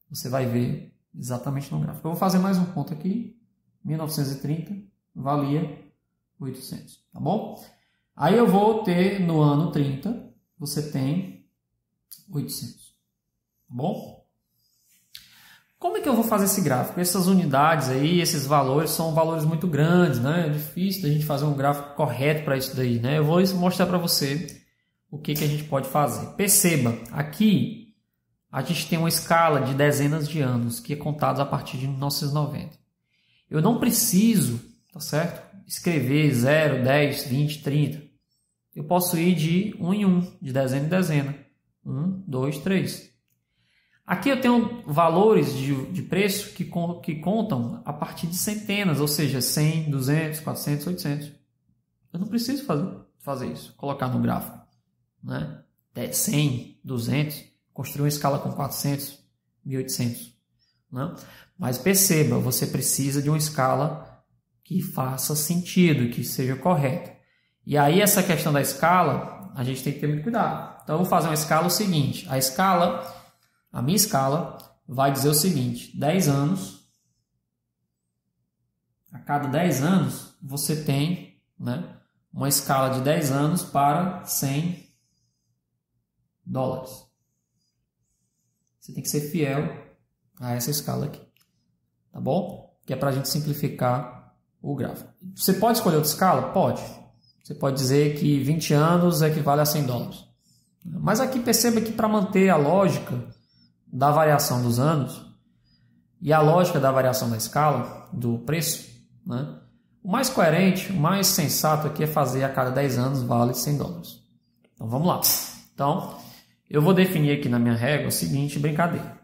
Você vai ver exatamente no gráfico. Eu vou fazer mais um ponto aqui. 1930 valia 800, tá bom? Aí eu vou ter no ano 30, você tem 800, tá bom? Como é que eu vou fazer esse gráfico? Essas unidades aí, esses valores são valores muito grandes, né? É difícil da gente fazer um gráfico correto para isso daí, né? Eu vou mostrar para você o que a gente pode fazer. Perceba, aqui a gente tem uma escala de dezenas de anos, que é contada a partir de 1990. Eu não preciso, tá certo? Escrever 0, 10, 20, 30. Eu posso ir de 1 em 1, de dezena em dezena. 1, 2, 3. Aqui eu tenho valores de preço que contam a partir de centenas, ou seja, 100, 200, 400, 800. Eu não preciso fazer isso, colocar no gráfico, né? 100, 200, construir uma escala com 400, 1.800. Né? Mas perceba, você precisa de uma escala que faça sentido, que seja correta. E aí essa questão da escala, a gente tem que ter muito cuidado. Então eu vou fazer uma escala o seguinte, a minha escala vai dizer o seguinte, 10 anos, a cada 10 anos você tem, né, uma escala de 10 anos para $100. Você tem que ser fiel a essa escala aqui, tá bom? Que é para a gente simplificar o gráfico. Você pode escolher outra escala? Pode. Você pode dizer que 20 anos equivale a $100. Mas aqui perceba que para manter a lógica da variação dos anos e a lógica da variação da escala, do preço, né, o mais coerente, o mais sensato aqui é fazer a cada 10 anos vale $100. Então vamos lá. Então eu vou definir aqui na minha régua o seguinte brincadeira.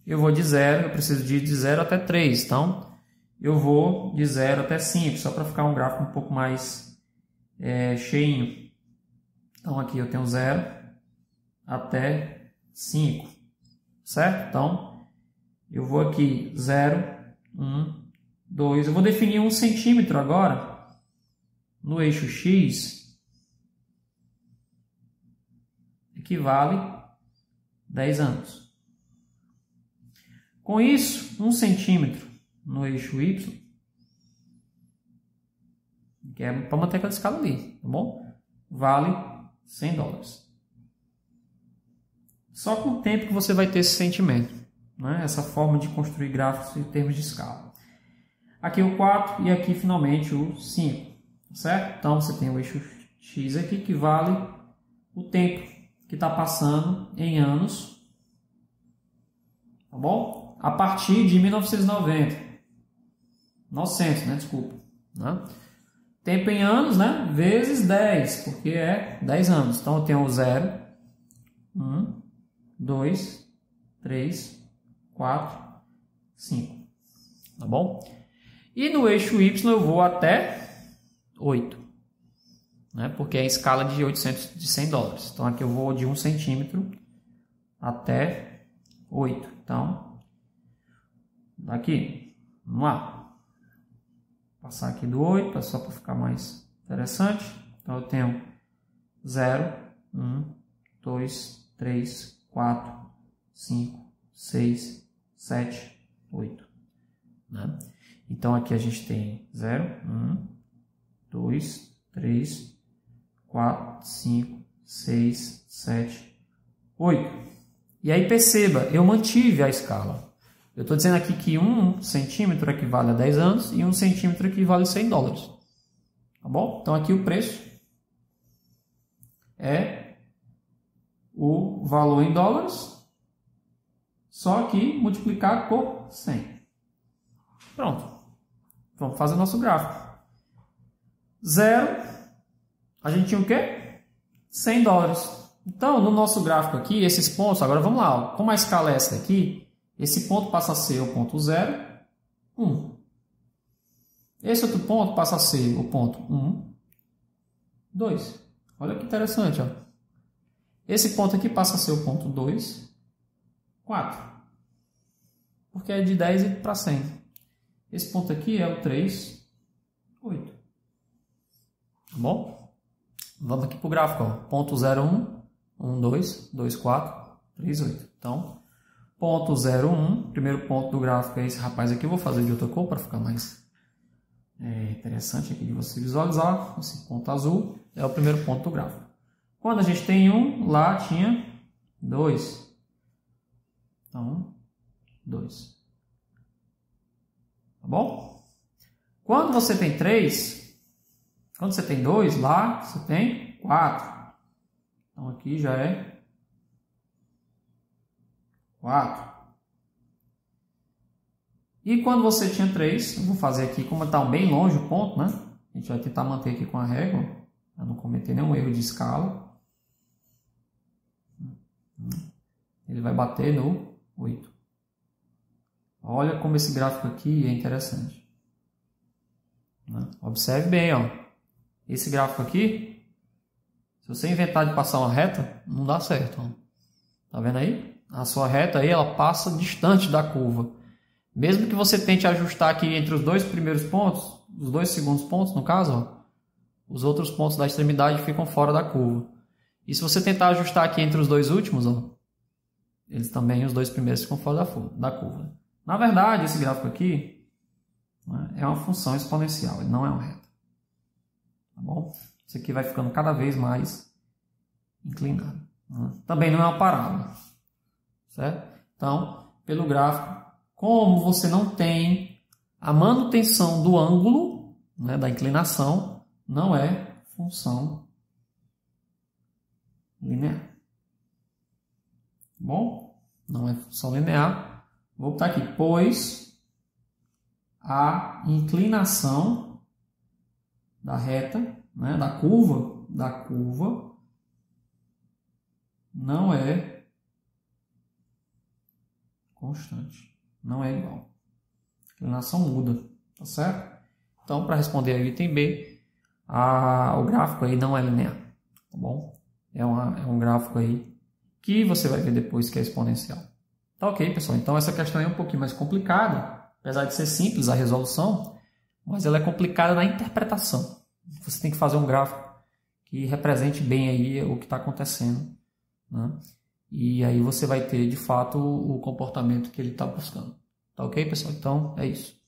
Eu vou de 0, eu preciso de 0 até 3, então eu vou de 0 até 5, só para ficar um gráfico um pouco mais cheinho. Então aqui eu tenho 0 até 5, certo? Então eu vou aqui 0, 1, 2, eu vou definir 1 centímetro agora no eixo X, equivale 10 anos. Com isso, 1 centímetro no eixo Y, que é para manter aquela escala ali, tá bom? Vale $100. Só com o tempo que você vai ter esse sentimento, né? Essa forma de construir gráficos em termos de escala. Aqui o 4 e aqui finalmente o 5, certo? Então você tem o eixo X aqui que vale o tempo que está passando em anos, tá bom? A partir de 1990, 900, né? Desculpa, né? Tempo em anos, né? Vezes 10, porque é 10 anos. Então eu tenho 0, 1, 2, 3, 4, 5, tá bom? E no eixo Y eu vou até 8, né? Porque é a escala de $100. Então aqui eu vou de 1 centímetro até 8. Então, aqui, vamos lá. Passar aqui do 8, só para ficar mais interessante. Então eu tenho 0, 1, 2, 3, 4, 5, 6, 7, 8. Né? Então aqui a gente tem 0, 1, 2, 3, 4, 5, 6, 7, 8. E aí perceba, eu mantive a escala. Eu estou dizendo aqui que 1 centímetro equivale a 10 anos e 1 centímetro equivale a $100. Tá bom? Então aqui o preço é o valor em dólares, só que multiplicar por 100. Pronto. Vamos fazer nosso gráfico. 0, a gente tinha o quê? $100. Então, no nosso gráfico aqui, esses pontos, agora vamos lá, ó. Como a escala é essa daqui, esse ponto passa a ser o ponto 0, 1. Esse outro ponto passa a ser o ponto 1, 2. Olha que interessante, ó. Esse ponto aqui passa a ser o ponto 2, 4. Porque é de 10 para 100. Esse ponto aqui é o 3, 8. Tá bom? Vamos aqui para o gráfico, ó. Ponto 0, 1, 1, 2, 2, 4, 3, 8. Então, ponto 0, 1, primeiro ponto do gráfico é esse rapaz aqui. Eu vou fazer de outra cor para ficar mais interessante aqui de você visualizar. Esse ponto azul é o primeiro ponto do gráfico. Quando a gente tem 1, lá tinha 2. Então, 2. Tá bom? Quando você tem 3, quando você tem 2, lá você tem 4. Então aqui já é 4. E quando você tinha 3, eu vou fazer aqui, como está bem longe o ponto, né? A gente vai tentar manter aqui com a régua, para não cometer nenhum erro de escala. Ele vai bater no 8. Olha como esse gráfico aqui é interessante. Observe bem, ó. Esse gráfico aqui, se você inventar de passar uma reta, não dá certo. Ó. Tá vendo aí? A sua reta aí, ela passa distante da curva. Mesmo que você tente ajustar aqui entre os dois primeiros pontos, os dois segundos pontos, no caso, ó, os outros pontos da extremidade ficam fora da curva. E se você tentar ajustar aqui entre os dois últimos, ó, eles também, os dois primeiros, ficam fora da curva. Na verdade, esse gráfico aqui, né, é uma função exponencial, ele não é uma reta. Tá bom? Isso aqui vai ficando cada vez mais inclinado. Né? Também não é uma parábola. Certo? Então, pelo gráfico, como você não tem a manutenção do ângulo, né, da inclinação, não é função linear. Bom, não é função linear. Vou botar aqui, pois a inclinação da reta, né, da curva não é constante, não é igual. A inclinação muda, tá certo? Então, para responder ao item B, o gráfico aí não é linear, tá bom? É um gráfico aí que você vai ver depois que é exponencial. Tá ok, pessoal? Então, essa questão é um pouquinho mais complicada, apesar de ser simples a resolução, mas ela é complicada na interpretação. Você tem que fazer um gráfico que represente bem aí o que está acontecendo, né? E aí você vai ter, de fato, o comportamento que ele está buscando. Tá ok, pessoal? Então, é isso.